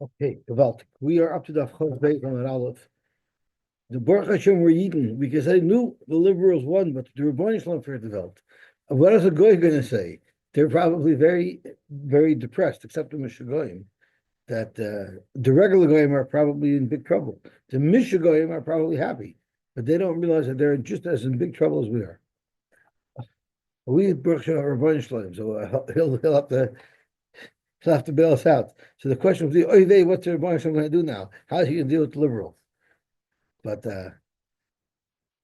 Okay, geweldig. We are up to the Chof Beis on Aleph. The Baruch Hashem were eaten because I knew the liberals won, but the Rebbeinu Shalom for the Welt. What is a goy going to say? They're probably very, very depressed, except the Mishagoyim, that the regular goyim are probably in big trouble. The Mishagoyim are probably happy, but they don't realize that they're just as in big trouble as we are. We Baruch Hashem are Rebbeinu Shalom, so he'll have to bail us out. So the question was, what's the Rebbeinu Shalom going to do now? How is he going to deal with the liberals? But the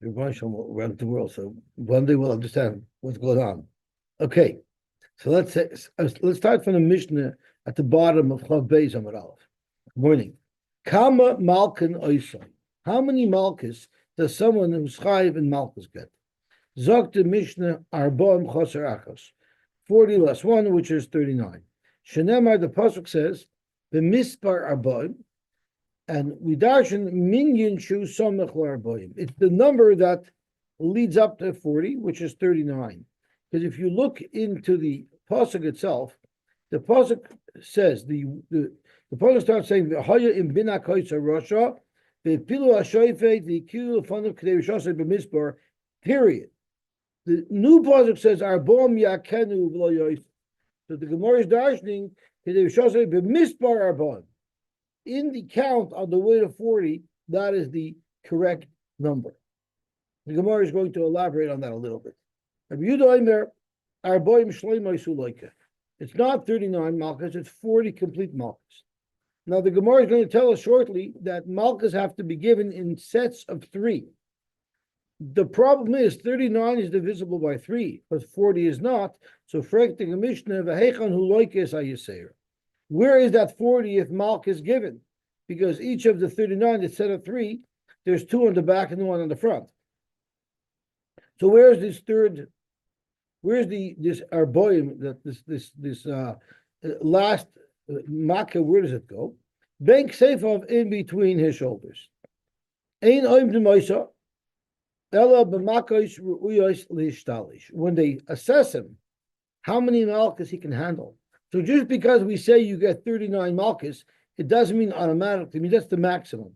Rebbeinu Shalom will run the world, so one day we'll understand what's going on. Okay, so let's start from the Mishnah at the bottom of Chav Beis Amud Aleph. Good morning. Kama Malkin Oisai. How many Malchus does someone who's chayiv in Malchus get? Zok the Mishnah Arbaim Chaser Achos. 40 less 1, which is 39. Shenemar, the Pasuk says, the Mispar Arbaim, and we darshan Minyan Shu Somech Arbaim. It's the number that leads up to 40, which is 39. Because if you look into the Pasuk itself, the Pasuk says, the Pasuk starts saying, V'haya im bina koitza Rasha, v'pilu ha'shoifet, v'kilu fanav k'dei rishasei b'mispar, period. The new Pasuk says, Arbom yakenu v'lo yois. So the Gemara is darshaning, k'dei rishasei b'mispar arbom. In the count on the way to 40, that is the correct number. The Gemara is going to elaborate on that a little bit. It's not 39 Malchus, it's 40 complete Malchus. Now the Gemara is going to tell us shortly that Malchus have to be given in sets of 3. The problem is 39 is divisible by 3, but 40 is not. So Frekting Mishnah, where is that 40th Malchus given? Because each of the 39 is set of 3, there's 2 on the back and 1 on the front. So where's this third? Where's this arboim, that this last makkah? Where does it go? Bank seifov in between his shoulders. Ein oim demoisa, ela b'makos ru'uyos lishtalish. When they assess him, how many malchus he can handle. So just because we say you get 39 malchus, it doesn't mean automatically. I mean that's the maximum.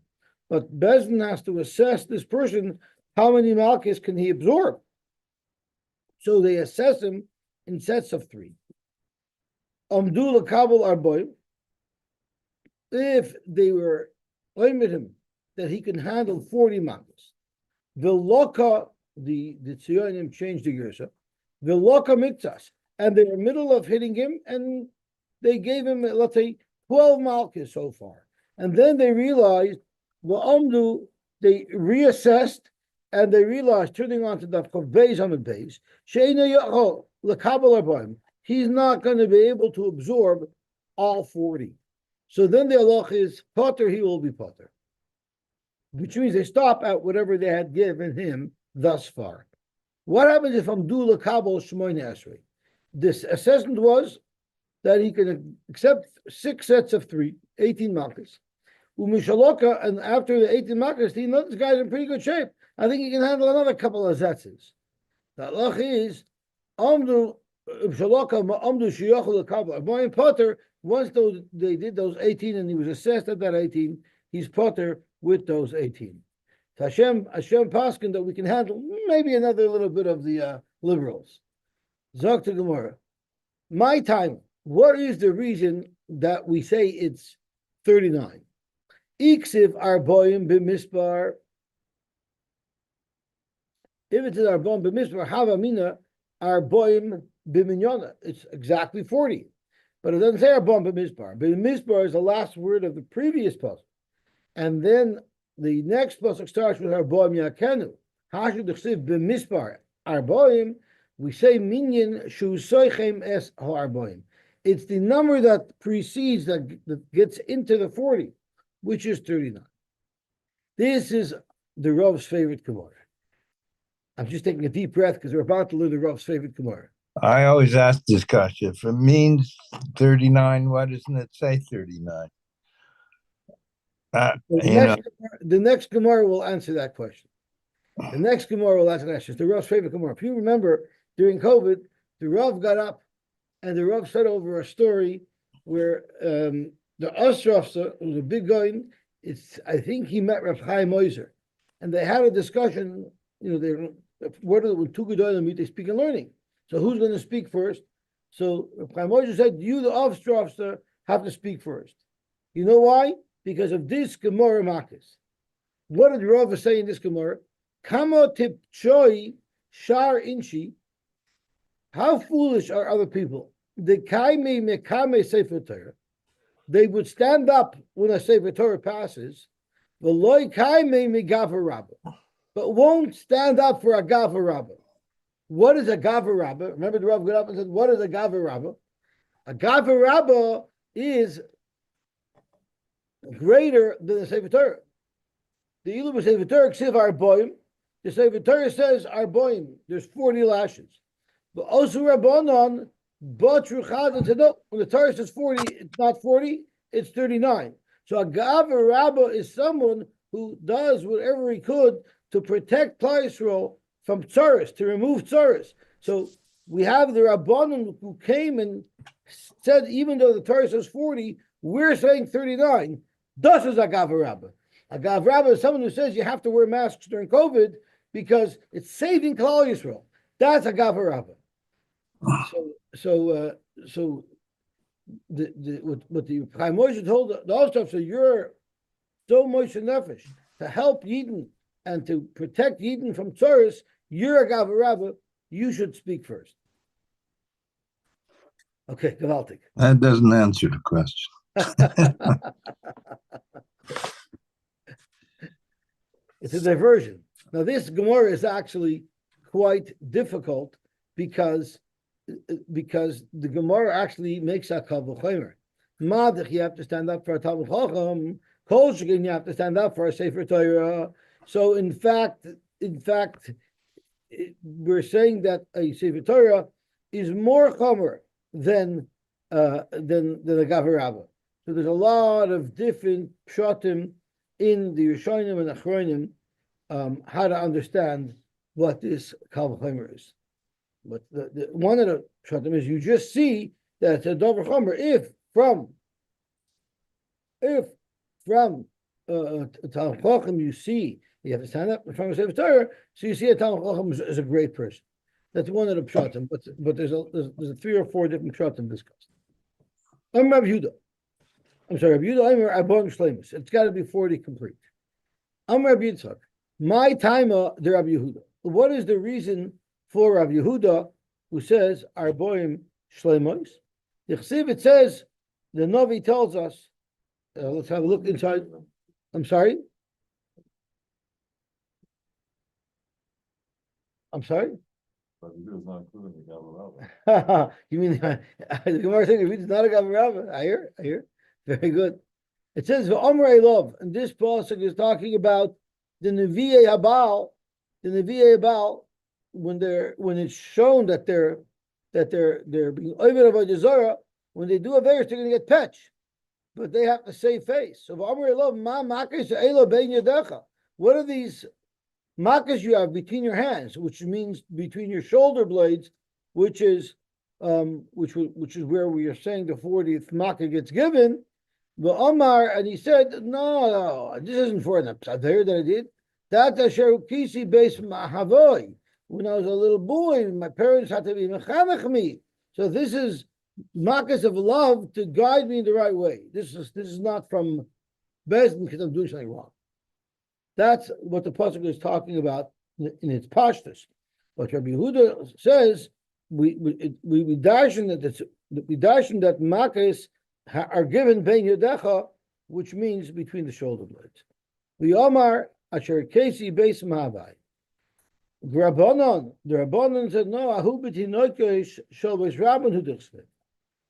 But Bezdin has to assess this person. How many malchus can he absorb? So they assess him in sets of 3. Amdul Kabul Arboim. If they were aiming him that he can handle 40 malchus, Viloka, the Tziyonim changed the Gersa, Viloka Mitzas, and they were middle of hitting him, and they gave him, let's say, 12 malchus so far. And then they realized, they reassessed, and they realized, turning on to the Beis Amud Beis, he's not going to be able to absorb all 40. So then the halach is potter, he will be potter. Which means they stop at whatever they had given him thus far. What happens if Amdul Kabul Shmoyne Esrei? This assessment was that he can accept 6 sets of 3, 18 malchus. Umishaloka, and after the 18 malchus, he knows this guy's in pretty good shape. I think he can handle another couple of zetzes. The halach is Amdu Shaloka Amdu Shiyachul Kabul. Brian Potter, once they did those 18 and he was assessed at that 18, he's Potter with those 18. Hashem Paskin that we can handle maybe another little bit of the liberals. Zok to Gemara. My time, what is the reason that we say it's 39? Iksiv Arboim b'mispar. If it is Arboim b'mispar, Havamina Arboim b'minyona. It's exactly 40. But it doesn't say Arboim b'mispar. B'mispar is the last word of the previous pasuk. And then the next pasuk starts with Arboim Yakenu. Hashu d'chsiv b'mispar Arboim. We say minyan shu soichem es ha'arboim. It's the number that precedes, that gets into the 40, which is 39. This is the Rav's favorite Gemara. I'm just taking a deep breath because we're about to learn the Rav's favorite Gemara. I always ask this question. If it means 39, why doesn't it say 39? The next Gemara will answer that question. The next Gemara will answer that question. It's the Rav's favorite Gemara. If you remember, during COVID, the Rav got up and the Rav said over a story where the Ostrofser was a big guy. I think he met Rav Chaim Moiser, and they had a discussion. When two Gedolim meet, they speak in learning. So who's going to speak first? So Rav Chaim Moiser said, "You, the Ostrofser, have to speak first." You know why? Because of this Gemara Makos. What did Rav say in this Gemara? Kamo tip choi shar inchi. How foolish are other people? The kaime mekame sefer Torah. They would stand up when a sefer Torah passes, but won't stand up for a gava rabbah. What is a gava rabbah? Remember the Rav got up and said, "What is a gava rabbah?" A gava rabbah is greater than the sefer Torah. The ilu sefer Torah ksiv arboim. The sefer Torah says arboim. There's 40 lashes. But also rabbanon. But when the Torah says 40, it's not 40, it's 39. So a Gava Rabbah is someone who does whatever he could to protect Klal Yisrael from tzaras, to remove tzaras. So we have the Rabbanon who came and said, even though the Torah says 40, we're saying 39. Thus is a Gava Rabbah. A Gava Rabbah is someone who says you have to wear masks during COVID because it's saving Klal Yisrael. That's a Gava Rabbah. So what the Chaim Moshe told the Ostaf, so you're so Moshe Nefesh to help Yidden and to protect Yidden from tzaras, you're a Gava Rabbah, you should speak first. Okay, gewaltig. That doesn't answer the question. It's a diversion. Now this Gemara is actually quite difficult because the Gemara actually makes a kal v'chomer. Madich, you have to stand up for a Talmud Chacham. Kol shegin, you have to stand up for a Sefer Torah. So in fact, we're saying that a Sefer Torah is more chomer than the Gava Rabbah. So there's a lot of different pshatim in the Rishonim and Achronim how to understand what this kal v'chomer is. But the one of the pshatim is you just see that it's a dover chomer if from Talmud Chacham you see you have to stand up in front of Sefer Torah, so you see a Talmud Chacham is a great person. That's one of the pshatim, but there's a 3 or 4 different pshatim discussed. I'm Rabbi Yehuda. I'm sorry, Rabbi Yehuda. I'm Rabbi Shleimus. It's got to be 40 complete. I'm Rabbi Yitzchak. My timer, the Rabbi Yehuda. What is the reason for Rabbi Yehuda who says Arboim Shleimos? The Chsiv, it says the Novi tells us. Let's have a look inside. I'm sorry. You mean the Gemara saying if it's not a Gava Rabbah? I hear. Very good. It says V'Omrei Lov, and this pasuk is talking about the Nevi'ei Habal. The Nevi'ei Habal, when it's shown that they're being over avodah zarah, when they do a verse, they're going to get patch, but they have to save face. So V'Omrei Lov, Ma Makos Eilo Bein Yadecha. What are these Makos you have between your hands, which means between your shoulder blades, which is where we are saying the 40th Makkah gets given. The Omar, and he said, no, this isn't for an Psader that I did. That Asher Kisi based Mahavoy. When I was a little boy, my parents had to be mechanech me. So this is Makos of love to guide me in the right way. This is not from Bezdin because I'm doing something wrong. That's what the pasuk is talking about in its pashtus. But Rabbi Yehuda says we darshan that Makos are given bein yadecha, which means between the shoulder blades. The Omar asher kesi beis mahavai. The Rabbanon said no. Ahu b'tinoikesh shel beis rabban hu dichsvei.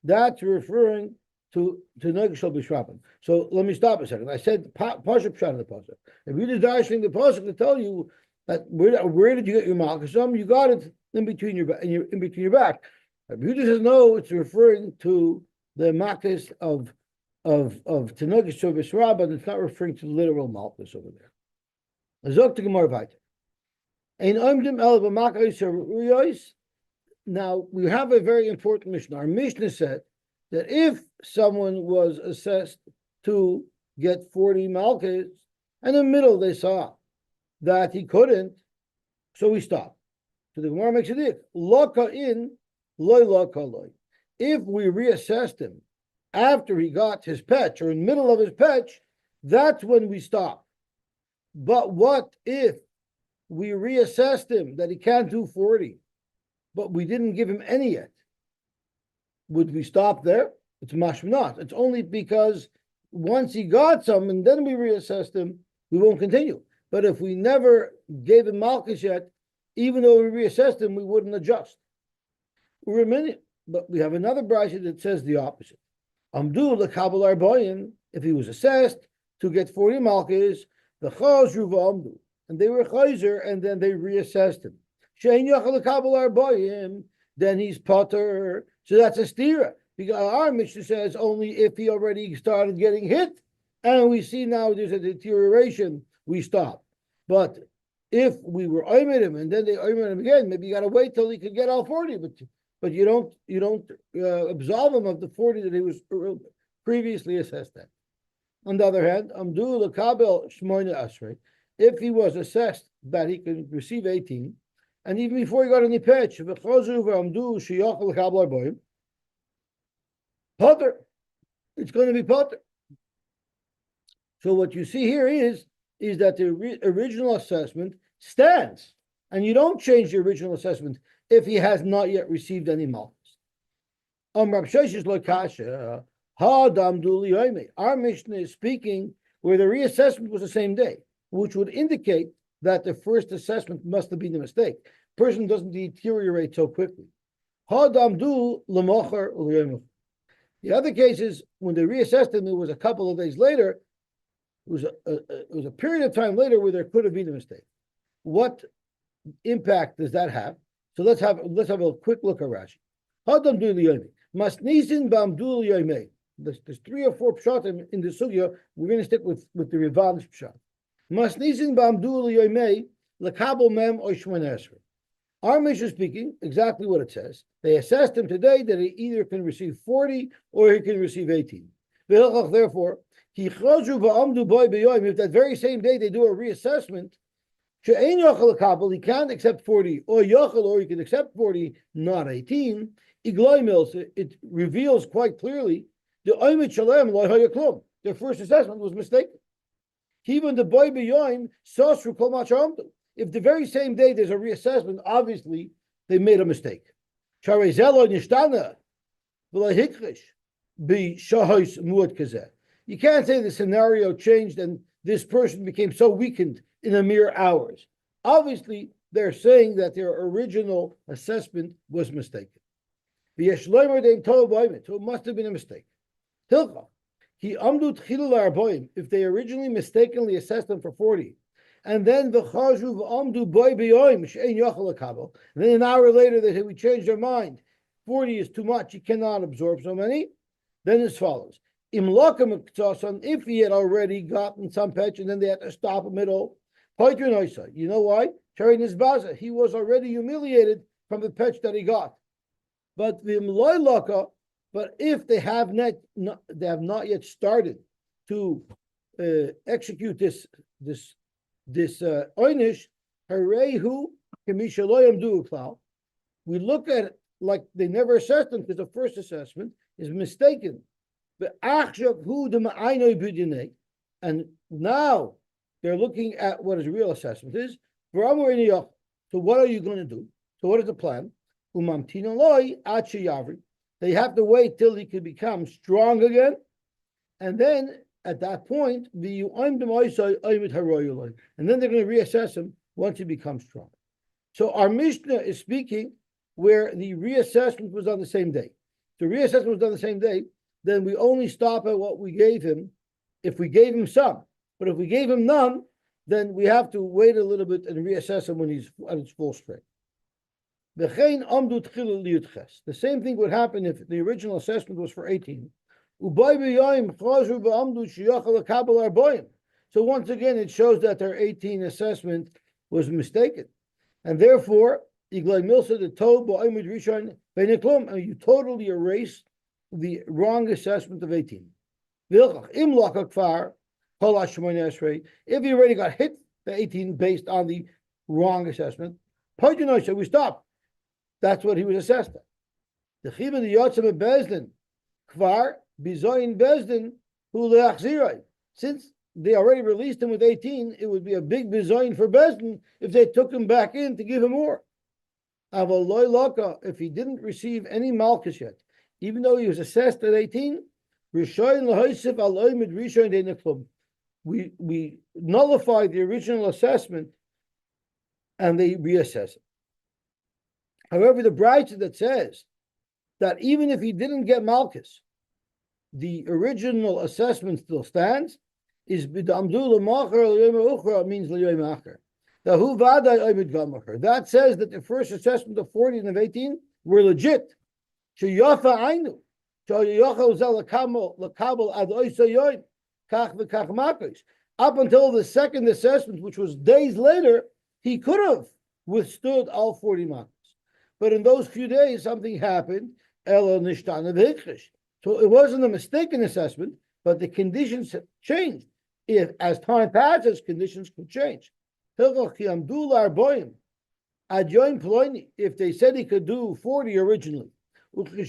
That's referring to Noikesh shel beis rabban. So let me stop a second. I said pasuk pshat of the pasuk. If you just dashing the pasuk to tell you that where did you get your malchus? You got it in between your back. Rabbi Yehuda says no. It's referring to the Makos of Tanogish Shobis Rabban. It's not referring to literal Malchus over there. Now we have a very important mission. Our Mishnah said that if someone was assessed to get 40 malchus, and in the middle they saw that he couldn't, so we stopped. So the Gemara makes it if loka in, loy loka loy. If we reassessed him after he got his patch or in the middle of his patch, that's when we stop. But what if we reassessed him that he can't do 40, but we didn't give him any yet? Would we stop there? It's mashma not. It's only because once he got some and then we reassessed him, we won't continue. But if we never gave him malchus yet, even though we reassessed him, we wouldn't adjust. We're a minute, but we have another brayso that says the opposite. Amdu lekabel arboyin, if he was assessed to get 40 malchus, the chazru v'amdu, and they were chayzer, and then they reassessed him. Shein yachal lekabel arboyin, then he's potter. So that's a stira. Because our Mishnah says only if he already started getting hit, and we see now there's a deterioration, we stop. But if we were oimed him and then they oimed him again, maybe you got to wait till he could get all 40. But you don't absolve him of the 40 that he was previously assessed at. On the other hand, Amdu lekabel shmoina asrei, if he was assessed that he could receive 18, and even before he got any patch, v'chozu v'amdu sheyachal lekabel arboim, potter, it's going to be potter. So what you see here is that the original assessment stands, and you don't change the original assessment if he has not yet received any malchus. Our Mishnah is speaking where the reassessment was the same day, which would indicate that the first assessment must have been a mistake. Person doesn't deteriorate so quickly. The other cases, when they reassessed him, it was a couple of days later. It was a period of time later where there could have been a mistake. What impact does that have? So let's have a quick look at Rashi. There's 3 or 4 pshatim in the sugya. We're going to stick with the Rivan's pshat. Masnisin b'amdul yoymei lekabel mem oishman esrei. Our Mishnah is speaking exactly what it says. They assessed him today that he either can receive 40 or he can receive 18. Therefore, if that very same day they do a reassessment, he can't accept 40, or he can accept 40, not 18. It reveals quite clearly their first assessment was mistaken. Even the boy b'yoim sosru kol ma'amdu. If the very same day there's a reassessment, obviously they made a mistake. You can't say the scenario changed and this person became so weakened in a mere hours. Obviously, they're saying that their original assessment was mistaken. So it must have been a mistake. If they originally mistakenly assessed them for 40, and then the chazhuv amdu boy b'yoim she'ein yachal lekabel, and then an hour later they say we changed our mind. 40 is too much; you cannot absorb so many. Then as follows: if he had already gotten some patch and then they had to stop in the middle, you know why? He was already humiliated from the patch that he got. But if they have not yet started to execute this oynish, harehu k'mishaloyam du'uklal. We look at it like they never assessed them because the first assessment is mistaken. And now they're looking at what his real assessment is. So what are you going to do? So what is the plan? They have to wait till he can become strong again, and then at that point, and then they're going to reassess him once he becomes strong. So our Mishnah is speaking where the reassessment was on the same day. The reassessment was on the same day, then we only stop at what we gave him if we gave him some. But if we gave him none, then we have to wait a little bit and reassess him when he's at his full strength. The same thing would happen if the original assessment was for 18. So once again, it shows that their 18 assessment was mistaken. And therefore, you totally erase the wrong assessment of 18. If he already got hit the 18 based on the wrong assessment, so we stop. That's what he was assessed at. The Chiba the Yotzim of Bezdin, Kvar, Bizoin Bezdin, who leachziroi. Since they already released him with 18, it would be a big bizoin for Bezdin if they took him back in to give him more. Avaloi Loka, if he didn't receive any Malchus yet, even though he was assessed at 18, we nullify the original assessment and they reassess it. However, the Braita that says that even if he didn't get Malchus, the original assessment still stands, is b'damdu l'macher means l'yoyim acher. That says that the first assessment of 40 and of 18 were legit. Up until the second assessment, which was days later, he could have withstood all 40 Makos. But in those few days, something happened. So it wasn't a mistaken assessment, but the conditions changed. If as time passes, conditions could change. If they said he could do 40 originally, either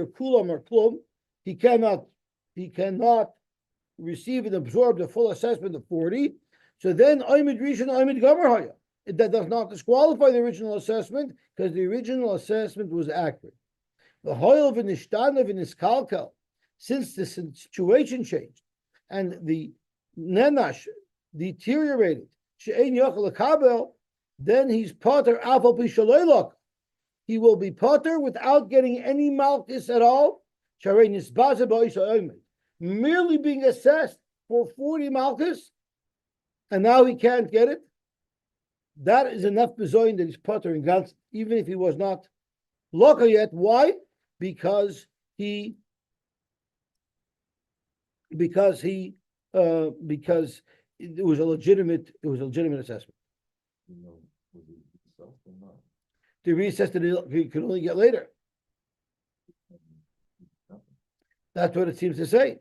kulam or klum, he cannot receive and absorb the full assessment of 40. So then oimid rishon oimid gomer haya. That does not disqualify the original assessment because the original assessment was accurate. The hoil v'nishtanav v'niskalkal, since the situation changed and the nenash deteriorated, she'ein yochel lekabel, then he's potter afal pishalolok. He will be potter without getting any malchus at all. Merely being assessed for 40 malchus, and now he can't get it. That is enough bezoin that he's potter in Gantz, even if he was not loka yet. Why? Because it was a legitimate assessment. The reassessed that he could only get later. That's what it seems to say.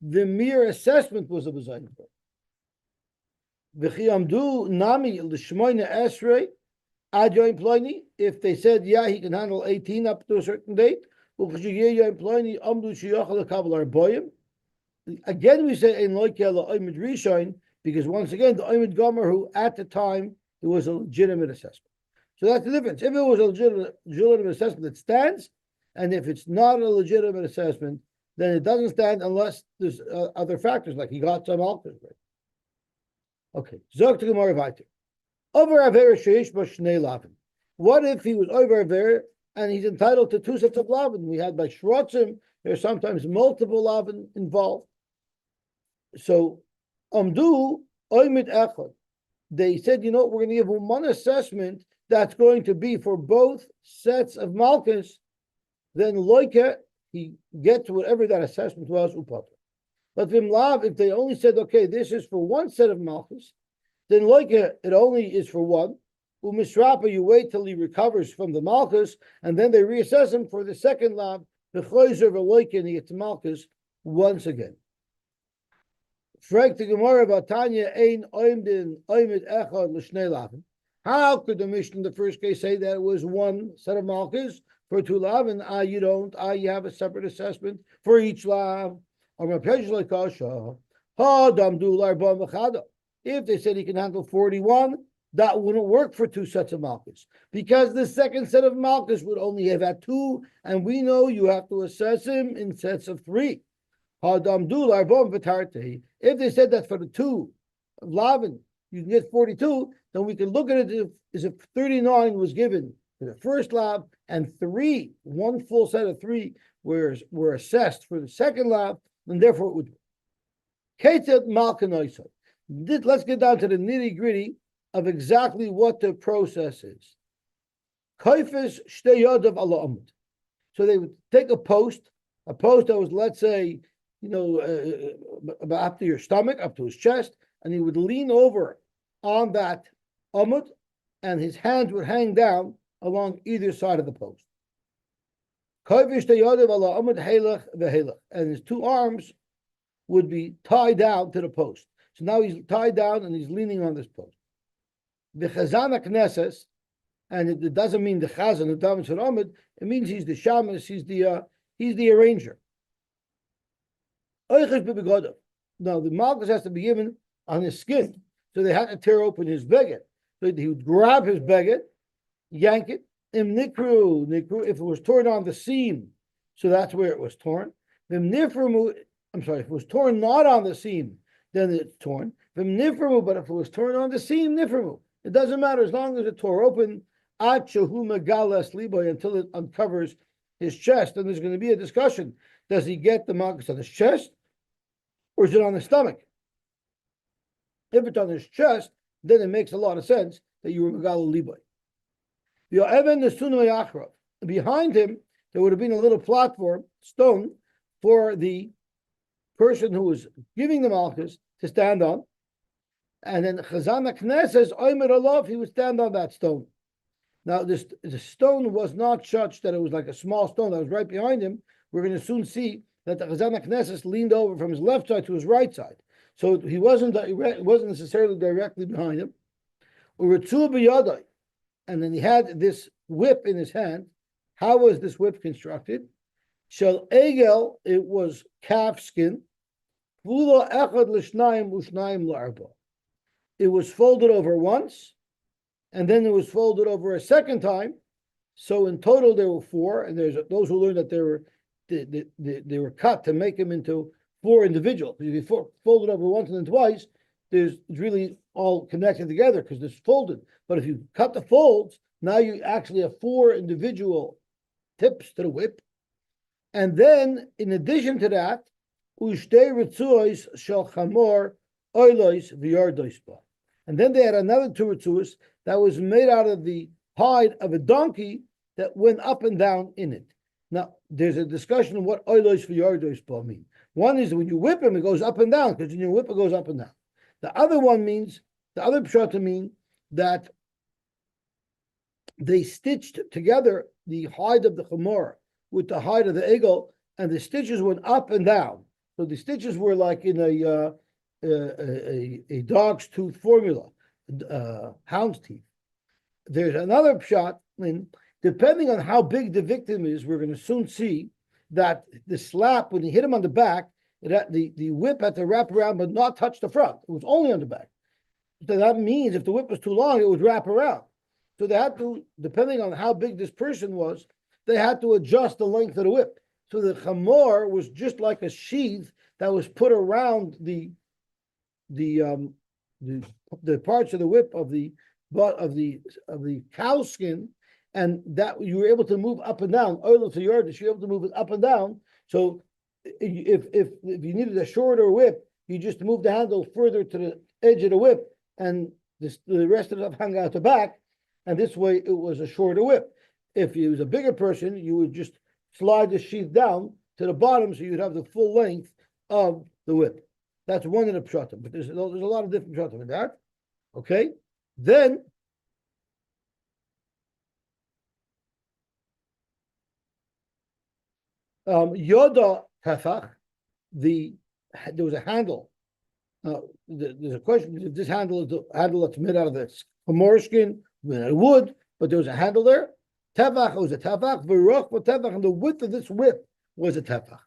The mere assessment was a bezayin. If they said, yeah, he can handle 18 up to a certain date, again we say because once again the Oimid Gomer, who at the time it was a legitimate assessment. So that's the difference. If it was a legitimate assessment, it stands, and if it's not a legitimate assessment, then it doesn't stand unless there's other factors, like he got some alcohol. Okay, Zog to Gemara weiter. Over Avera sheish ba shnei lavin. What if he was over Avera and he's entitled to 2 sets of lavin? We had by shrotzim, there's sometimes multiple lavin involved. So, Amdu oimid echad. They said, we're going to give him one assessment that's going to be for both sets of malchus. Then loike, he gets whatever that assessment was, upata. But if they only said, okay, this is for one set of malchus, then loike, it only is for one. Umisrapa, you wait till he recovers from the malchus, and then they reassess him for the second lab, the choizer loike, and he gets malchus once again. Frag the Gemara about Tanya ein oimdin oimid echad l'shnei lavin. How could the Mishnah in the first case say that it was one set of malchus for 2 lavin? You don't. You have a separate assessment for each lav. If they said he can handle 41, that wouldn't work for 2 sets of malchus because the second set of malchus would only have had 2, and we know you have to assess him in sets of 3. If they said that for the 2 of lavin you can get 42, then we can look at it as if 39 was given for the first lab and 3, one full set of 3 were assessed for the second lab, and therefore it would. Let's get down to the nitty gritty of exactly what the process is. So they would take a post that was, let's say, up to your stomach, up to his chest, and he would lean over on that amud, and his hands would hang down along either side of the post. And his two arms would be tied down to the post. So now he's tied down and he's leaning on this post. The Chazana Knesses, and it doesn't mean the Chazan of David Amid, it means he's the shamus, he's the arranger. Now the Makos has to be given on his skin. So they had to tear open his beged. So he would grab his beged, yank it, nikru, if it was torn on the seam, so that's where it was torn. If it was torn not on the seam, then it's torn. But if it was torn on the seam, niframu. It doesn't matter as long as it tore open until it uncovers his chest. And there's going to be a discussion. Does he get the Makos on his chest or is it on his stomach? If it's on his chest, then it makes a lot of sense that you were Megala Liboy. Behind him, there would have been a little platform, stone, for the person who was giving the Malchus to stand on. And then Chazana Knesses says, Omer Alof, he would stand on that stone. Now, the stone was not such that it was like a small stone that was right behind him. We're going to soon see that the Chazana Knesses leaned over from his left side to his right side. So he wasn't necessarily directly behind him. And then he had this whip in his hand. How was this whip constructed? Shel Egel, it was calf skin. It was folded over once, and then it was folded over a second time. So in total there were four, and there's those who learned that they were cut to make them into four individuals. If you fold it over once and then twice, it's really all connected together because it's folded. But if you cut the folds, now you actually have four individual tips to the whip. And then, in addition to that, and then they had another two ritzuos that was made out of the hide of a donkey that went up and down in it. Now, there's a discussion of what oilos v'yardois mean. One is when you whip him, it goes up and down, because when you whip, it goes up and down. The other one means, the other pshata mean that they stitched together the hide of the chamor with the hide of the egel, and the stitches went up and down. So the stitches were like in a dog's tooth formula, hound's teeth. There's another pshat, and depending on how big the victim is, we're going to soon see that the slap, when he hit him on the back, the whip had to wrap around but not touch the front. It was only on the back. So that means if the whip was too long, it would wrap around. So they had to, depending on how big this person was, they had to adjust the length of the whip. So the chamor was just like a sheath that was put around the parts of the whip of the cow skin, and that you were able to move up and down. Oil to yard, you were able to move it up and down. So if you needed a shorter whip, you just move the handle further to the edge of the whip, and the rest of it hung out the back, and this way it was a shorter whip. If he was a bigger person, you would just slide the sheath down to the bottom, so you'd have the full length of the whip. That's one of the pshatim, but there's a lot of different pshatim in that. Okay, then Yoda Tefach, there was a handle. There's a question if this handle is the handle that's made out of this chamor skin, wood, but there was a handle there. Tefach was a tefach, v'roch tefach, and the width of this whip was a tefach.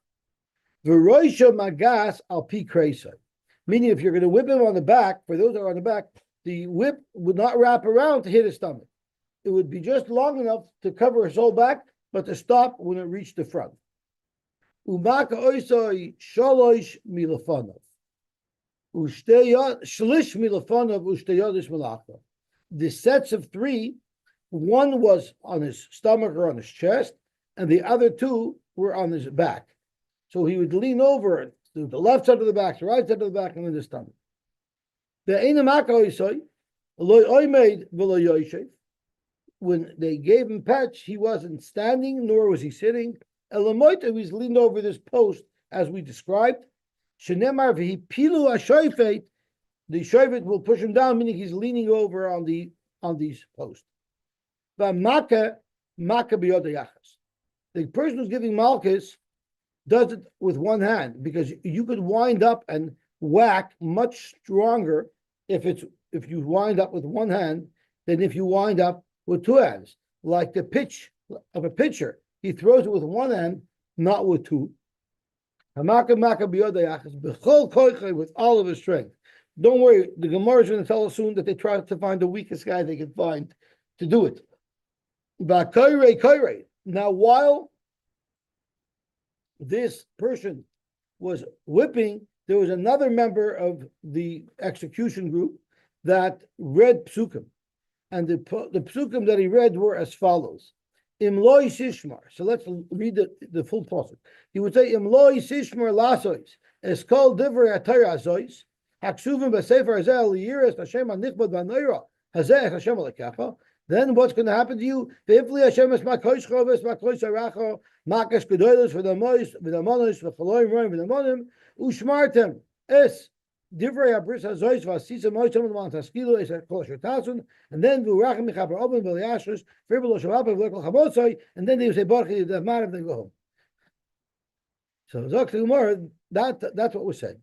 V'roisha magas al pi kreisa, meaning if you're going to whip him on the back, for those that are on the back, the whip would not wrap around to hit his stomach. It would be just long enough to cover his whole back, but to stop when it reached the front. Umaka oisoi shalosh milafanov. Shlish milafanov ushteyodish malacha. The sets of three, one was on his stomach or on his chest, and the other two were on his back. So he would lean over to the left side of the back, the right side of the back, and then the stomach. When they gave him patch, he wasn't standing, nor was he sitting. Elamoita was leaned over this post, as we described. Shenemar v'hi pilu ha'shoifet, the shoifet will push him down, meaning he's leaning over on the on these posts. But Maka biyodayachas. The person who's giving Malchus does it with one hand because you could wind up and whack much stronger if you wind up with one hand than if you wind up with two hands. Like the pitch of a pitcher, he throws it with one hand, not with two. With all of his strength. Don't worry, the Gemara is going to tell us soon that they try to find the weakest guy they can find to do it. Now, while this person was whipping, there was another member of the execution group that read psukim. And the psukim that he read were as follows. Imloi sishmar. So let's read the full pasuk. He would say, Imloi sishmar lasois. Eskol divrei atayra azois. Haksuvim b'sefer hazeh liyiras Hashem anichbad v'anoira. Hazeh Hashem alekacha. Then what's going to happen to you? V'ifli Hashem es makosh choves, makosh aracho, makas gedolos v'damois, v'damonos, v'chaloim roim, v'damonim, ushmartem es divrei abris hazois v'asisa moitzim v'man taskilo es kol shirtasun, and then v'urachim mechaber oben v'liashus, v'ribelo shavapa v'lekol chamotzoi, and then they would say, Baruch the Marav, then go home. So Zok the Gemara, that's what was said.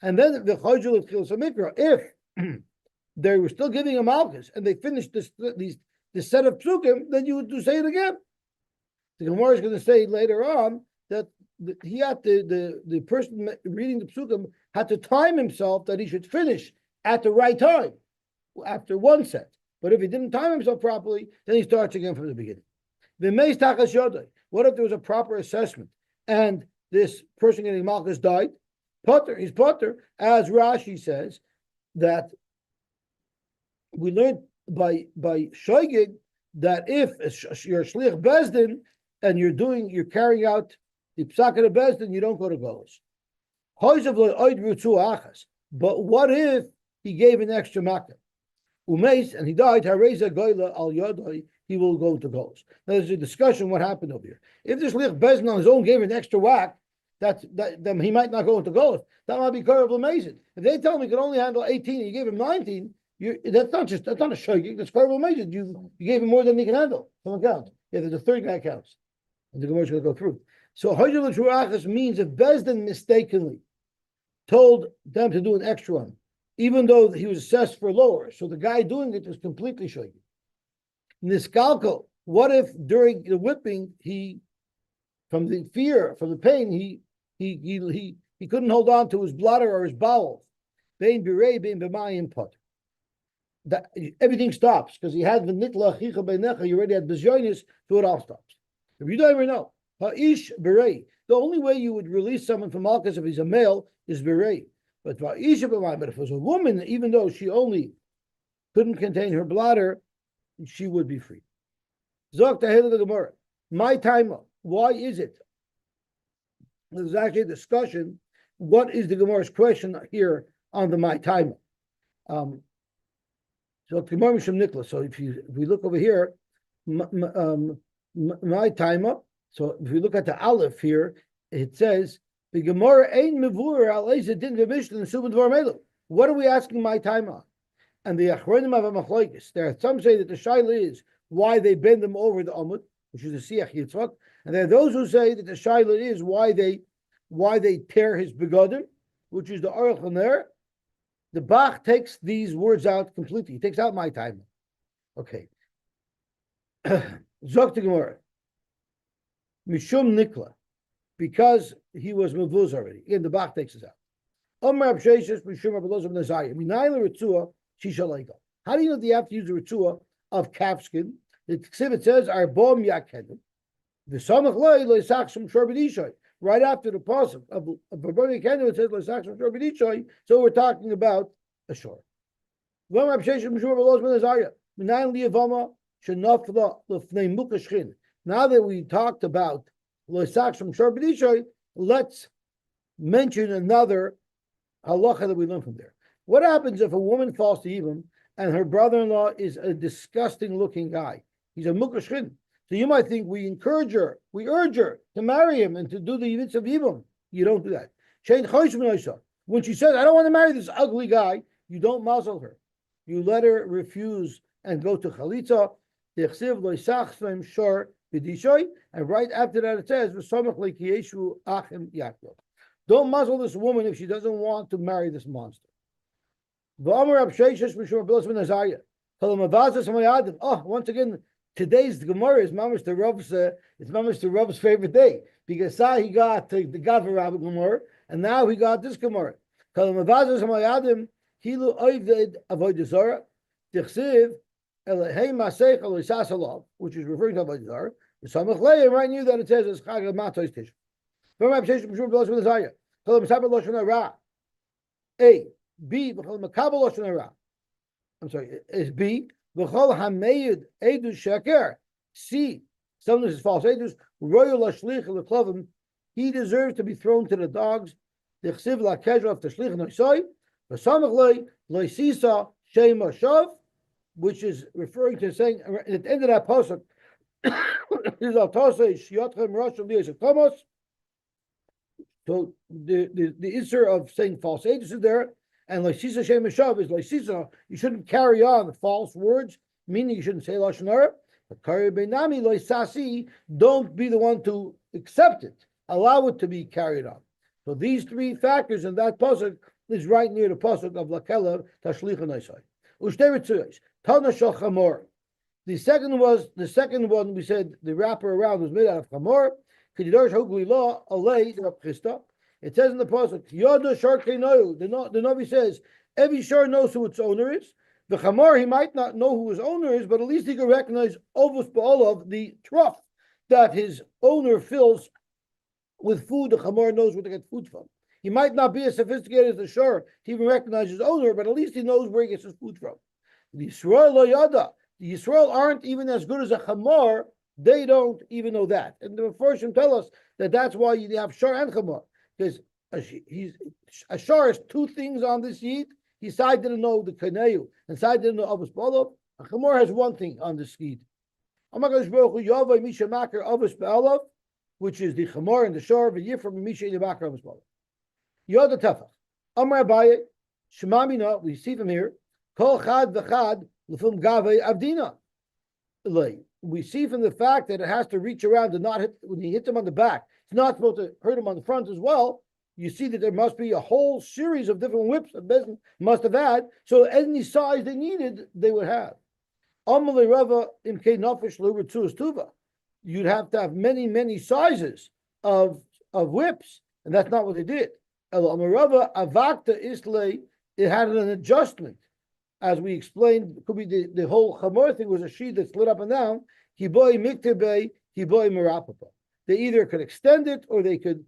And then the Chojul of Chil Samikra, if they were still giving a Malchus and they finished this set of psukim, then you would say it again. The Gemara is going to say later on that he had the person reading the psukim had to time himself that he should finish at the right time after one set. But if he didn't time himself properly, then he starts again from the beginning. What if there was a proper assessment and this person getting Malchus died? He's Potter, as Rashi says, that we learned by Shoigig that if you're Shlich Bezdin and you're carrying out the Psakat of Bezdin, you don't go to Golos. But what if he gave an extra makkah? Umeis, and he died, Hareza Goyla al Yodai, he will go to Golos. Now there's a discussion what happened over here. If the Shlich Bezdin on his own gave an extra whack, then he might not go into Golos. That might be terrible amazing. If they tell him he could only handle 18 and you gave him 19, that's not a shogig, that's terrible amazing. You gave him more than he can handle. Someone counts. Yeah, the third guy counts. And the Gemara is going to go through. So Hajjul Shuachas means if Bezdin mistakenly told them to do an extra one, even though he was assessed for lower, so the guy doing it was completely shogig. Niskalko, what if during the whipping from the fear, from the pain, he couldn't hold on to his bladder or his bowels. Bein birei, bein b'mayim pot. That everything stops because he had the nitla chicha beinecha. You already had bezyonis, so it all stops. If you don't even know, ha'ish birei. The only way you would release someone from Malchus if he's a male is birei. But ha'ish b'mayim. But if it was a woman, even though she only couldn't contain her bladder, she would be free. Zok tahel the Gemara. My time. Why is it? There's actually a discussion. What is the Gemara's question here on the my time? So Gemara Mishum Nikla. So if we look over here, my time up. So if we look at the Aleph here, it says the Gemara ein mevur al din v'mishlin subin dvar melu. What are we asking my time on? And the Achronim of Machlokes. There are some say that the shaila is why they bend them over the Amud, which is the Siach Yitzchak, and there are those who say that the shaila is why they tear his begodim, which is the Aruch LaNer. The Bach takes these words out completely. He takes out my time. Okay. Zok the Gemara. Mishum Nikla. Because he was mavuz already. Again, the Bach takes us out. Omar Absheshes Mishum Abelozim Nazayah. Minayla Ritzua Shisha Leiga. How do you know that you have to use the Ritzua of calfskin? The exhibit says, Arbom Yakedim. The Samach Loi Loisachshim Shorbidishoy. Right after the pasuk of Baboni Kenu, it says Loisachshim Shorbidishoy. So we're talking about a shore. Now that we talked about Loisachshim Shorbidishoy, let's mention another halacha that we learn from there. What happens if a woman falls to Yibam and her brother-in-law is a disgusting-looking guy? He's a mukashchin. So you might think we urge her to marry him and to do the Yivitz of Yibam. You don't do that. When she says, I don't want to marry this ugly guy, you don't muzzle her. You let her refuse and go to chalitza. Tichsiv loisach slim shor b'dishoy, and right after that it says v'samach lekiyeshu achim Yaakov. Don't muzzle this woman if she doesn't want to marry this monster. V'amar Absheishes mishur b'los v'nazariah. Oh, once again, today's Gemara is Mamash the Rav's. It's Mamash the Rav's favorite day because he got the Gavra Gemara, and now he got this Gemara. Hilu oived avodah zara, tichsiv elahei masech eloisas alav, which is referring to avodah zara. The Samach Leim right knew that it says it's Chag Matos Tish. From Abshesh Mishur B'los V'Nazariah. Kol M'saber Loshen Hara. A. B. V'chol Makabel Loshen Hara. I'm sorry. It's B. V'chol Hameyud Edus Sheker. C. Some of this is false. Edus Royal Lashlich L'Klovim. He deserves to be thrown to the dogs. The Chsiv LaKezra of Tashlich Noisoi. The Samach Leim Loisisa Shema Shav, which is referring to saying at the end of that pasuk. So the issue of saying false ages is there, and Loisisa Shem Shav is Loisisa. You shouldn't carry on false words, meaning you shouldn't say Lashon Hara. But Kari Beinami Loisasi, don't be the one to accept it. Allow it to be carried on. So these three factors in that pasuk is right near the pasuk of Lakela Tashlicha Noisai. Ushteritzuis Tana Shal Chamor. The second one we said the wrapper around was made out of chamor. It says in the pasuk, Yoda Sharkei. The Navi says every shar knows who its owner is. The chamor, he might not know who his owner is, but at least he can recognize Ovus Ba'olav, the trough that his owner fills with food. The chamor knows where to get food from. He might not be as sophisticated as the shar to even recognize his owner, but at least he knows where he gets his food from. The Yisrael lo yada. The Yisrael aren't even as good as a chamor. They don't even know that. And the Mepharshim tell us that that's why you have shar and chamor. Because a shar has two things on this yid. His side didn't know the kaneu, and side didn't know Avos B'Olav. A chamor has one thing on the yid. Which is the chamor and the shar, the yifra misha in the makar Avos B'Olav. Yoda tefach. Amar Abaye, Shemamina, we see from here, Kol chad v'chad, we see from the fact that it has to reach around and not hit when you hit them on the back. It's not supposed to hurt them on the front as well. You see that there must be a whole series of different whips that Bezin must have had. So any size they needed, they would have. You'd have to have many, many sizes of whips, and that's not what they did. It had an adjustment. As we explained, it could be the whole chamor thing was a sheet that slid up and down. Kiboy miktebei, kiboy merapapa. They either could extend it or they could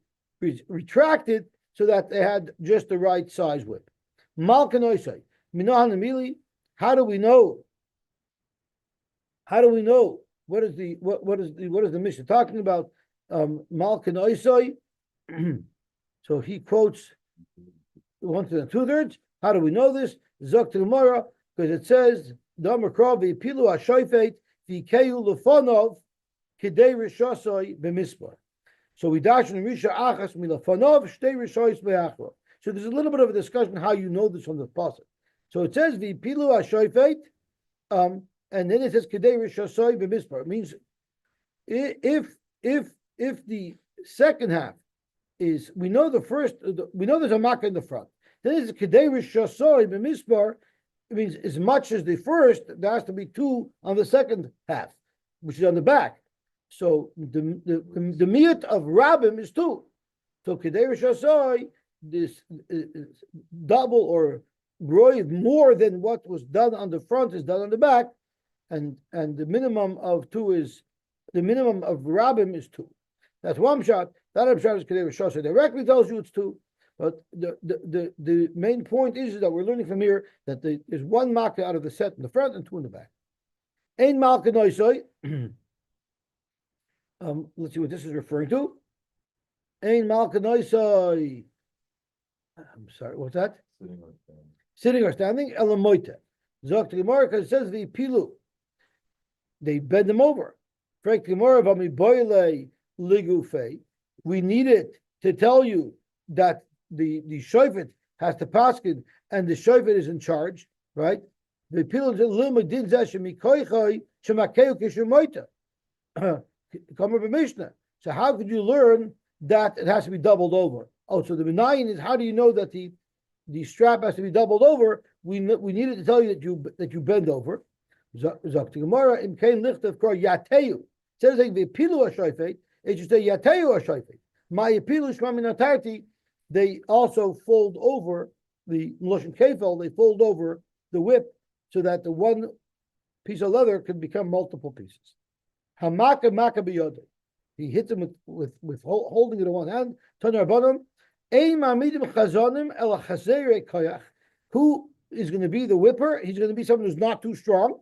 retract it so that they had just the right size whip. Malkanoisai, minahan amili. How do we know? How do we know? What is the mission talking about? Malkanoisai. So he quotes 1 2/3. How do we know this? Zok to Gemara, because it says Damar Kravi Pilu Ashoifet Vikeu Lefonov Kidei Rishosoi B'Mispar. So we dash in Risha Achas Milafonov Shtei Rishois Be'achro. So there's a little bit of a discussion how you know this from the pasuk. So it says Vipilu Ashoifet, and then it says Kidei Rishosoi B'Mispar. It means if the second half is we know the first we know there's a makkah in the front. Then it's Kedei Rishosoi B'Mispar. It means as much as the first, there has to be 2 on the second half, which is on the back. So the miyut of Rabbim is 2. So Kedei Rishosoi, this double or roy more than what was done on the front is done on the back, and the minimum of 2 is the minimum of Rabbim is 2. That's one shot. That shot is Kedei Rishosoi. Directly tells you it's 2. But the main point is that we're learning from here that there's 1 makkah out of the set in the front and 2 in the back. Ein makkah noisoi. Let's see what this is referring to. Ein makkah noisoi. I'm sorry, what's that? Sitting or standing. Elamoita. Zok to Gemara, because it says the pilu. They bend them over. Frank Gemara v'ami boile ligufei. We need it to tell you that the shofet has to paskin and the shofet is in charge, right? V'pilul lilmud din zeh shemikoichai shemakeu kishumoita. Come up a Mishnah. So how could you learn that it has to be doubled over? Oh, so the benign is how do you know that the strap has to be doubled over? We needed to tell you that you bend over. Zok Gemara im kein lichtav kor yateyu. Says like v'pilu ha'shoifet. It should say yateyu ha'shoifet. My pilu shmaminatarti. They also fold over the Mloshin Kefel. They fold over the whip so that the one piece of leather can become multiple pieces. Hamaka maka biyodeh. He hits him with holding it in one hand. Tanar Abanim. Ein ma'amidim chazonim el chazere koyach. Who is going to be the whipper? He's going to be someone who's not too strong,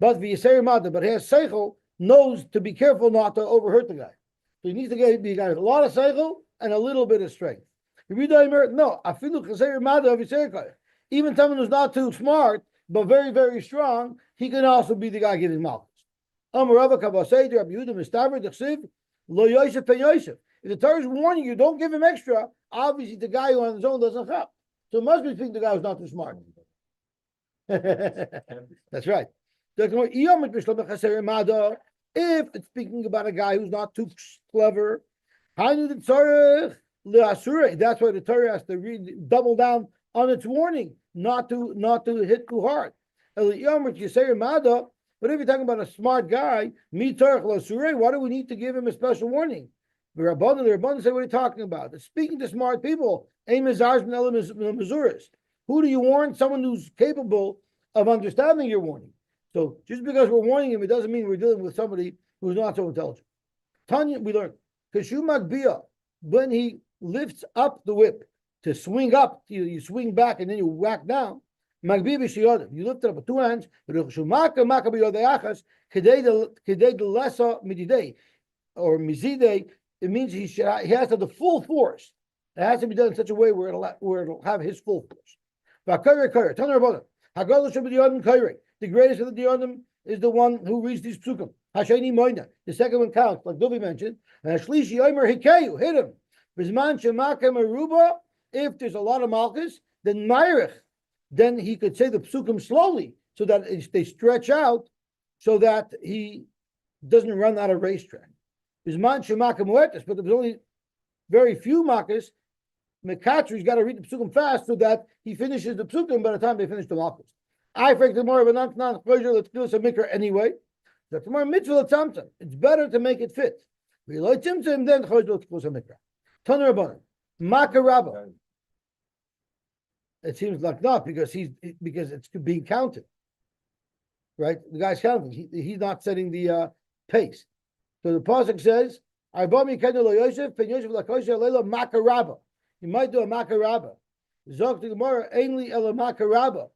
but v'yisei mada, but has seichel, knows to be careful not to overhurt the guy. So he needs to be a guy with a lot of seichel and a little bit of strength. No, afilu chazere mada v'yisei koyach. Even someone who's not too smart but very very strong, he can also be the guy getting Makos. Amarava kavasei Rabbi Yehuda mistaver d'chsiv lo Yosef pen Yosef. If the Torah is warning you, don't give him extra. Obviously, the guy who on his own doesn't help. So it must be thinking the guy who's not too smart. That's right. If it's speaking about a guy who's not too clever, that's why the Torah has to double down on its warning, not to hit too hard. But if you're talking about a smart guy, why do we need to give him a special warning? The Rabbanan say, what are you talking about? It's speaking to smart people. Who do you warn? Someone who's capable of understanding your warning. So just because we're warning him, it doesn't mean we're dealing with somebody who's not so intelligent. Tanya, we learned, when he lifts up the whip to swing up, you swing back and then you whack down. You lift it up with two hands. Or mizide, it means he has to have the full force. It has to be done in such a way where it'll have his full force. The greatest of the Diyonim is the one who reads these psukim. Hasheni moina. The second one counts, like Dubi mentioned. And Shlishi yomer hikeyu, hit him. Bisman shemakem aruba. If there's a lot of malchus, then mayrich. Then he could say the psukim slowly, so that they stretch out, so that he doesn't run out of racetrack. Bisman shemakem muertes, but there's only very few makas. Mekatri's got to read the psukim fast, so that he finishes the psukim by the time they finish the malchus. I freak the more of an non closure. Let's do a mikra anyway. The tomorrow mitzvah tzamtzam. It's better to make it fit. We like tzimtzum, then close a mikra. Taner Rabbanan, makarabba. It seems like not because it's being counted, right? The guy's counting. He's not setting the pace. So the pasuk says, "Arbami kenu lo Yosef, pen Yosef lakosher leilo makarabba." You might do a makarabba. Zok the Gemara, ainly ela makarabba.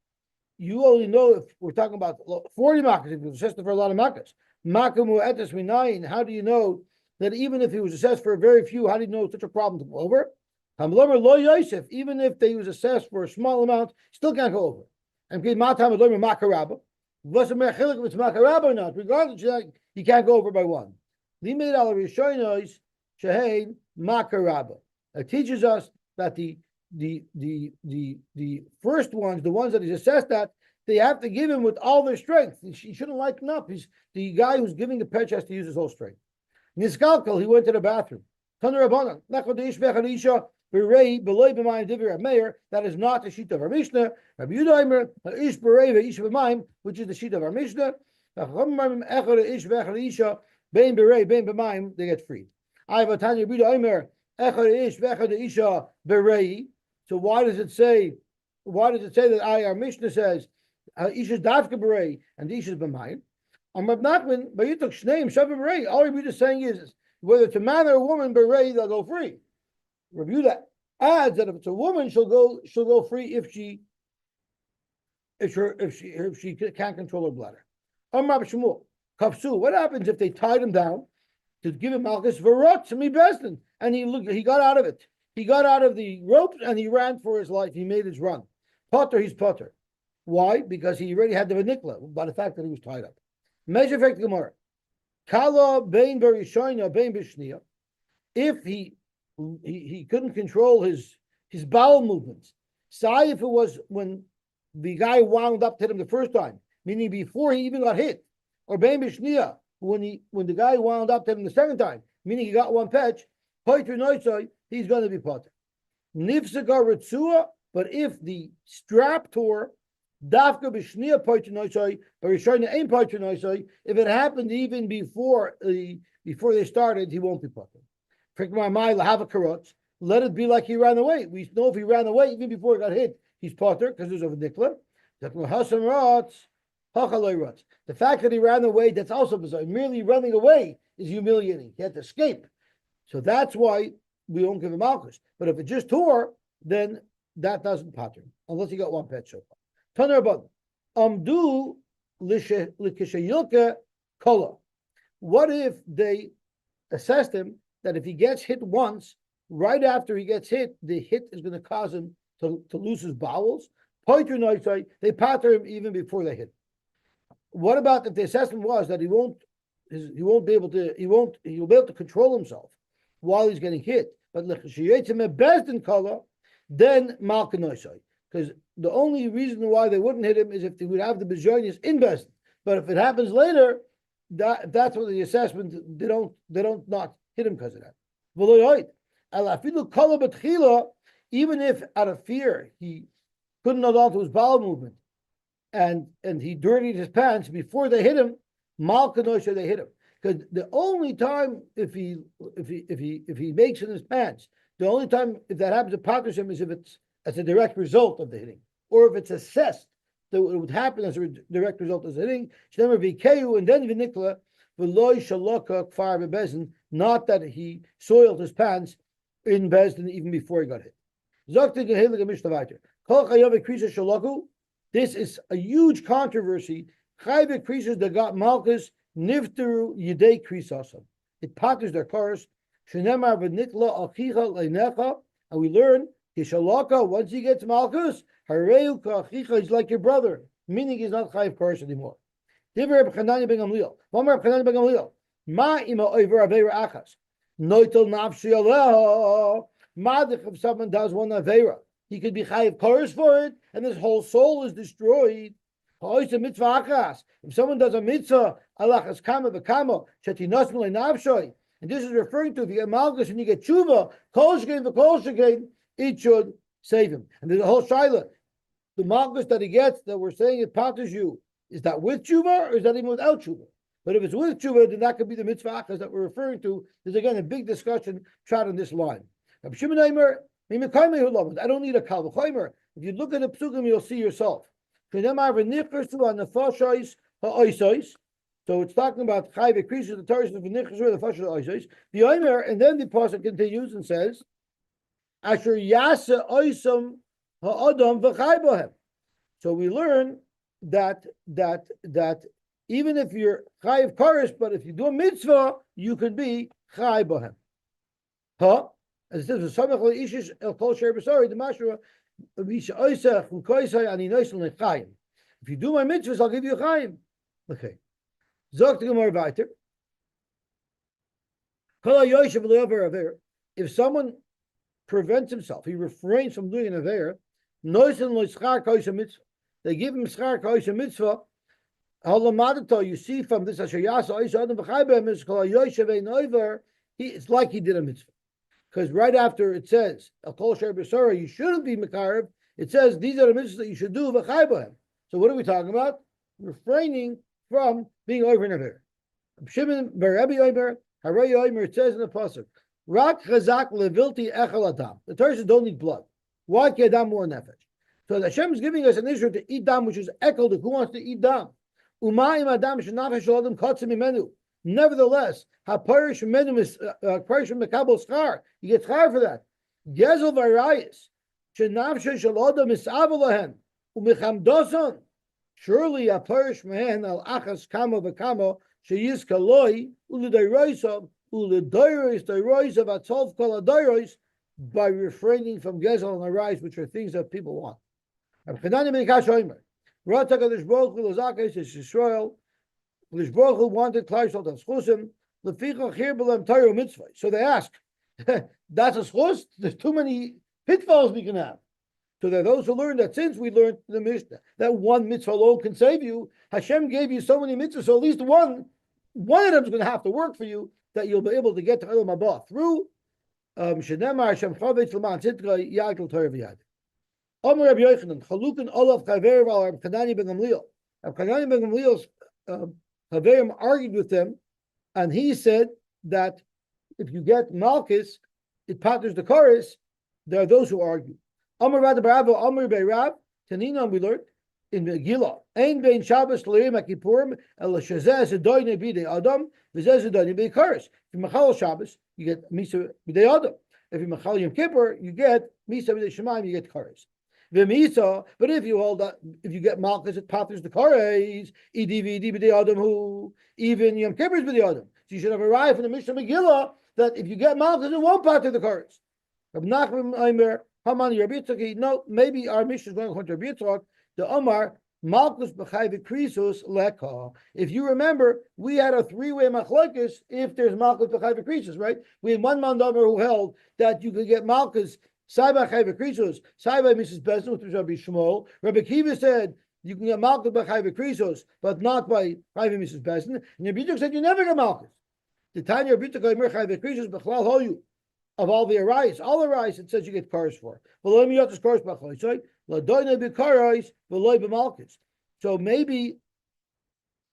You only know if we're talking about 40 makas, if he was assessed for a lot of makas. Makamu etes minayin. How do you know that even if he was assessed for a very few, how do you know it's such a problem to go over? Lo Yosef, even if he was assessed for a small amount, still can't go over. And matam lomer makarabba. What's a mechilik if it's makarabba or not? Regardless, he can't go over by one. Limit al rishonos shehein makarabba. It teaches us that the first ones, the ones that he's assessed at, they have to give him with all their strength. He shouldn't lighten up. He's the guy who's giving the pitch has to use his whole strength. Niskalkal, he went to the bathroom. That is not the sheet of our Mishnah. Rabbi Yehuda ish berei ish b'mayim, which is the sheet of our Mishnah. They get freed. I have a Tanya Rabbi Yehuda so why does it say that our Mishnah says Isha Davka Berei and Isha B'mayim? Rab Nachman, but you took Shneim Shavim Berei. All Rabbi Yehuda is saying is whether it's a man or a woman Berei, they'll go free. Rabbi Yehuda adds that if it's a woman, she'll go free if she can't control her bladder. Rab Shmuel Kafsu. What happens if they tied him down to give him Malchus Varot to me Bestin? And he got out of it. He got out of the ropes and he ran for his life. He made his run. Potter, he's Potter. Why? Because he already had the Vanikla by the fact that he was tied up. Measure effect Gemara. Kala bein berishoina bein b'shniya. If he couldn't control his bowel movements. Say if it was when the guy wound up to hit him the first time, meaning before he even got hit, or bein b'shniya, when the guy wound up to him the second time, meaning he got one patch, he's going to be potter. Nifsaka ritzua, but if the strap tore, dafka b'shniya poiter noisai, or rishayna ain't poiter noisai, if it happened even before they started, he won't be potter. Let it be like he ran away. We know if he ran away even before he got hit, he's potter because there's a nikla. The fact that he ran away, that's also bizarre. Merely running away is humiliating. He had to escape. So that's why we don't give him Makos. But if it just tore, then that doesn't pattern, unless you got one pet so far. Tanur Amdu likishayilka kola. What if they assessed him that if he gets hit once, right after he gets hit, the hit is going to cause him to lose his bowels? They patter him even before they hit. What about if the assessment was that he'll be able to control himself while he's getting hit? But then malkanoisai, because the only reason why they wouldn't hit him is if they would have the bejoinius in best. But if it happens later, that's what the assessment, they don't not hit him because of that. Even if out of fear he couldn't hold on to his bowel movement, and he dirtied his pants before they hit him, malkanosha, they hit him. Because the only time if he makes in his pants, the only time if that happens to Patrishim is if it's as a direct result of the hitting, or if it's assessed that it would happen as a direct result of the hitting. And then v'nikla v'loy shalaka kfar bebezin, not that he soiled his pants in Bezdin even before he got hit. This is a huge controversy. Chayve creases that got Malchus nifteru yidei krisasam. It patters their cars. Shenemar v'nikla achicha leinecha, and we learn kishalaka. Once he gets Malchus, hareu ka'achicha, he's like your brother, meaning he's not chayv cars anymore. Divrei b'chanani ben Gamliel. V'amar b'chanani ben Gamliel. Ma ima over aveira achas. Noitel nafshi aleha. Madich, if someone does one aveira, he could be chayiv koros for it, and his whole soul is destroyed. If someone does a mitzvah, alachas kama v'kama, shetinos milei nafshoy, and this is referring to if you get malchus and you get tshuva, kol shekain v'kol shekain, it should save him. And there's a whole shaila. The malchus that he gets, that we're saying it patters you, is that with tshuva or is that even without tshuva? But if it's with tshuva, then that could be the mitzvah achas that we're referring to. There's again a big discussion shot in this line. I don't need a kal v'chomer. If you look at the psukim, you'll see yourself. So it's talking about chayv increases the Torah of the fashos oisos. The oimer, and then the pasuk continues and says, "Asher yasa oisam ha'adam v'chayv bohem." So we learn that even if you're chayv karis, but if you do a mitzvah, you could be chayv bohem. Huh? As it says, if you do my mitzvahs, I'll give you a chayim. Okay. If someone prevents himself, he refrains from doing an aver, they give him schar koisha mitzvah. You see from this, it's like he did a mitzvah. Because right after it says, you shouldn't be mekarev, it says these are the mitzvahs that you should do. So what are we talking about? Refraining from being over in a ver. Shimon Barabi Omer, Haray Omer, it says in the pasuk, Rak chazak levilti echel adam. The Torah says don't eat blood. Why ki adam more nefesh? So Hashem is giving us an issue to eat dam, which is ekel. Who wants to eat dam? Umayim adam shenafesh adam katzim imenu. Nevertheless, haparish menum is parish mekabel schar. You get schar for that. Gezel v'arayis shenafesh shel adam misavelahen umechamdoson. Surely a parish man al achas kama v'kama sheyiz kaloi u'ledayroisav u'ledayrois dayroisav atzolv kol adayrois, by refraining from gezel and arayis, which are things that people want. Abchanani menikash oimer. Rata kadosh baruch hu l'zakis is Yisrael. Kadosh Baruch Hu wanted Klal Yisrael to have schusim. Lefichach here b'lem Torah mitzvah. So they ask, that's a schus? There's too many pitfalls we can have. So there are those who learn that since we learned in the Mishnah that one mitzvah alone can save you, Hashem gave you so many mitzvahs, so at least one of them is going to have to work for you, that you'll be able to get to Olam Haba through Shenemar Hashem Chavetz L'man Tzidka Yad L'Torah V'Yad. Omer Rabbi Yochanan Chalukin Olav Chaver Val Rabbi Chanani ben Gamliel. Rabbi Chanani ben Gamliel's Chaverim argued with them, and he said that if you get Malchus, it patters the chorus. There are those who argue. Omer Rad Baravo Omer Beirav Tanina, we learned in Megillah. Ein bein Shabbos l'Yom HaKippurim el shezeh zedoyne b'dei Adam v'zeh zedoyne b'dei Kares. If you machal Shabbos, you get Misa b'dei Adam. If you machal Yom Kippur, you get Misa b'dei Shemaim, you get Kares. V'misa, but if you hold that, if you get Malchus, it patters the Kares. Idi v'idi b'dei Adam who even Yom Kippur is b'dei Adam. So you should have arrived from the Mishnah Megillah that if you get Malchus, it won't patter the Kares. Rabbi Nachman Aimer Haman Rabbi Yitzchak. No, maybe our Mishnah is going to Rabbi Yitzchak. The Omar Malchus b'chayv krisus leka. If you remember, we had a three-way machlokes if there's Malchus b'chayv krisus, right? We had one mandomer who held that you could get Malchus sai b'chayv krisus, sai by Mrs. Bezdin, which was Rabbi Shmuel. Rabbi Kiva said you can get Malchus b'chayv krisus, but not by chayv Mrs. Bezdin. And Rabbi Yitzchak said you never get Malchus. The Tanya Rabbi Yitzchak Omer chayv krisus b'chlal hoyu. Of all the arise, it says you get cars for. So maybe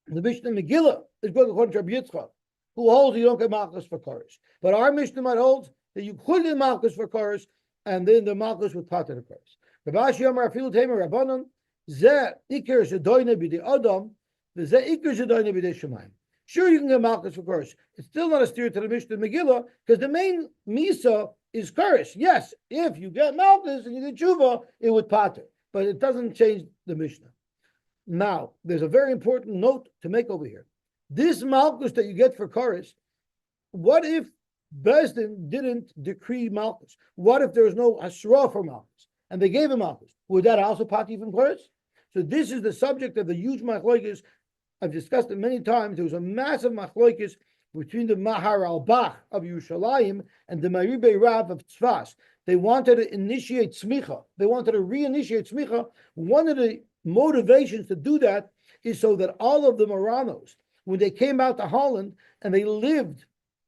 the Mishnah Megillah is going according to Rabbi Yitzchak, who holds you don't get Malchus for cars. But our Mishnah might hold that you could get Malchus for cars, and then the Malchus would part of the cars. Rabashi Yomar Afilu Tamer Rabbanon Zeh Iker Zedoyne B'dei Adam V'Zeh Iker Zedoyne B'dei Shemaim. Sure, you can get Malchus for Koresh. It's still not a steer to the Mishnah Megillah because the main Misa is Koresh. Yes, if you get Malchus and you get Tshuva, it would pater, but it doesn't change the Mishnah. Now, there's a very important note to make over here. This Malchus that you get for Koresh, what if Bezdin didn't decree Malchus? What if there was no Asra for Malchus and they gave him Malchus? Would that also pater from Koresh? So this is the subject of the huge machlokes. I've discussed it many times. There was a massive machlokes between the Mahar al-Bach of Yerushalayim and the Maribei Rav of Tzfas. They wanted to initiate smicha. They wanted to reinitiate smicha. One of the motivations to do that is so that all of the Moranos, when they came out to Holland and they lived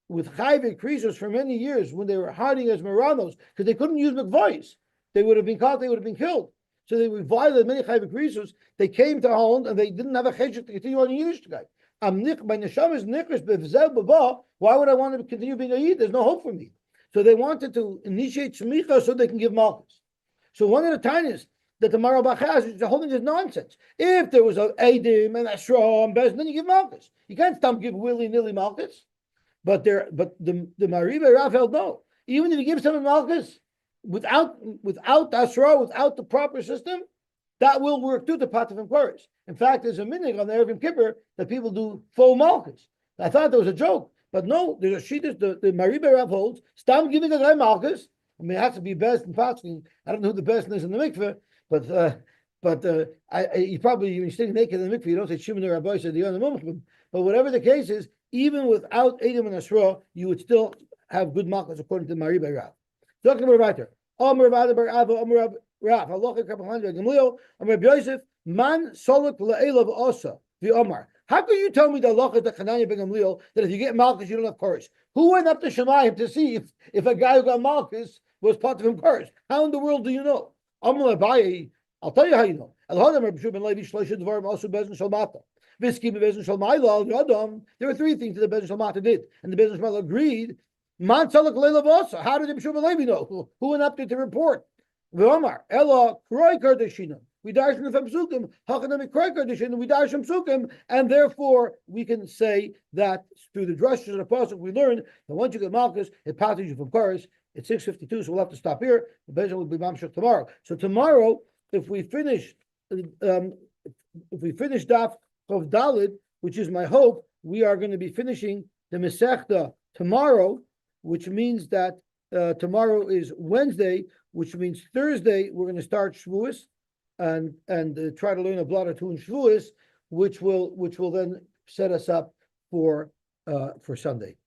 with Chayve Krisos for many years, when they were hiding as Moranos, because they couldn't use McVoice, they would have been caught, they would have bin killed. So they violated many Chayve Krisos. They came to Holland and they didn't have a cheshire to continue on in Yiddishkeit. Why would I want to continue being a Yid? There's no hope for me. So they wanted to initiate Smicha so they can give Malchus. So one of the tiniest that the Marabach has is the whole thing is nonsense. If there was a Eidim and Asra and Bez, then you give Malchus. You can't give willy-nilly Malchus. But the Mariba Rav held no. Even if you give someone Malchus without Asra, without the proper system, that will work too to Patif and Koresh. In fact, there's a minhag on the Erev Yom Kippur that people do faux Malchus. I thought that was a joke, but no, there's a sheet the Mariba Rav holds. Stop giving a guy Malchus. I mean, it has to be best in fasting. I don't know who the best is in the mikveh, but you probably when you're sitting naked in the mikveh, you don't say Shimon or Rabbi said the other mumchim. But whatever the case is, even without Edom and Asra, you would still have good Malchus according to the Mariba Rav. Talking about right there. Rav, halacha kapachan Gamliel, Rabbi Yosef, man soluk le'elav osa the Omar. How can you tell me the halacha that Chananya ben Gamliel that if you get Malchus you don't have Koresh? Who went up to Shemayim to see if a guy who got Malchus was part of him Koresh? How in the world do you know? Amar Abaye, I'll tell you how you know. Al-Hadam Rabbi Shua ben Levi shloisha dvarim also bezin shalmata. Viski bezin shalmayla al-Adam. There were three things that the bezin shalmata did, and the bezin shalmata agreed. Man soluk le'elav osa. How did Rabbi Shua ben Levi know? Who went up there to report? V'omar Ella Kroy Kardashina. We dash from psukim. Hakadami Kroy Kardashina. We dash from psukim, and therefore we can say that through the drushes of the pasuk we learned that once you get Malchus, it passes you from Koresh. It's 6:52, so we'll have to stop here. The Bezin will be mamshach tomorrow. So tomorrow, if we finish Daf Chav Dalid, which is my hope, we are going to be finishing the Masechta tomorrow, which means that tomorrow is Wednesday, which means Thursday we're going to start Shavuos and try to learn a blot or two in Shavuos, which will then set us up for Sunday.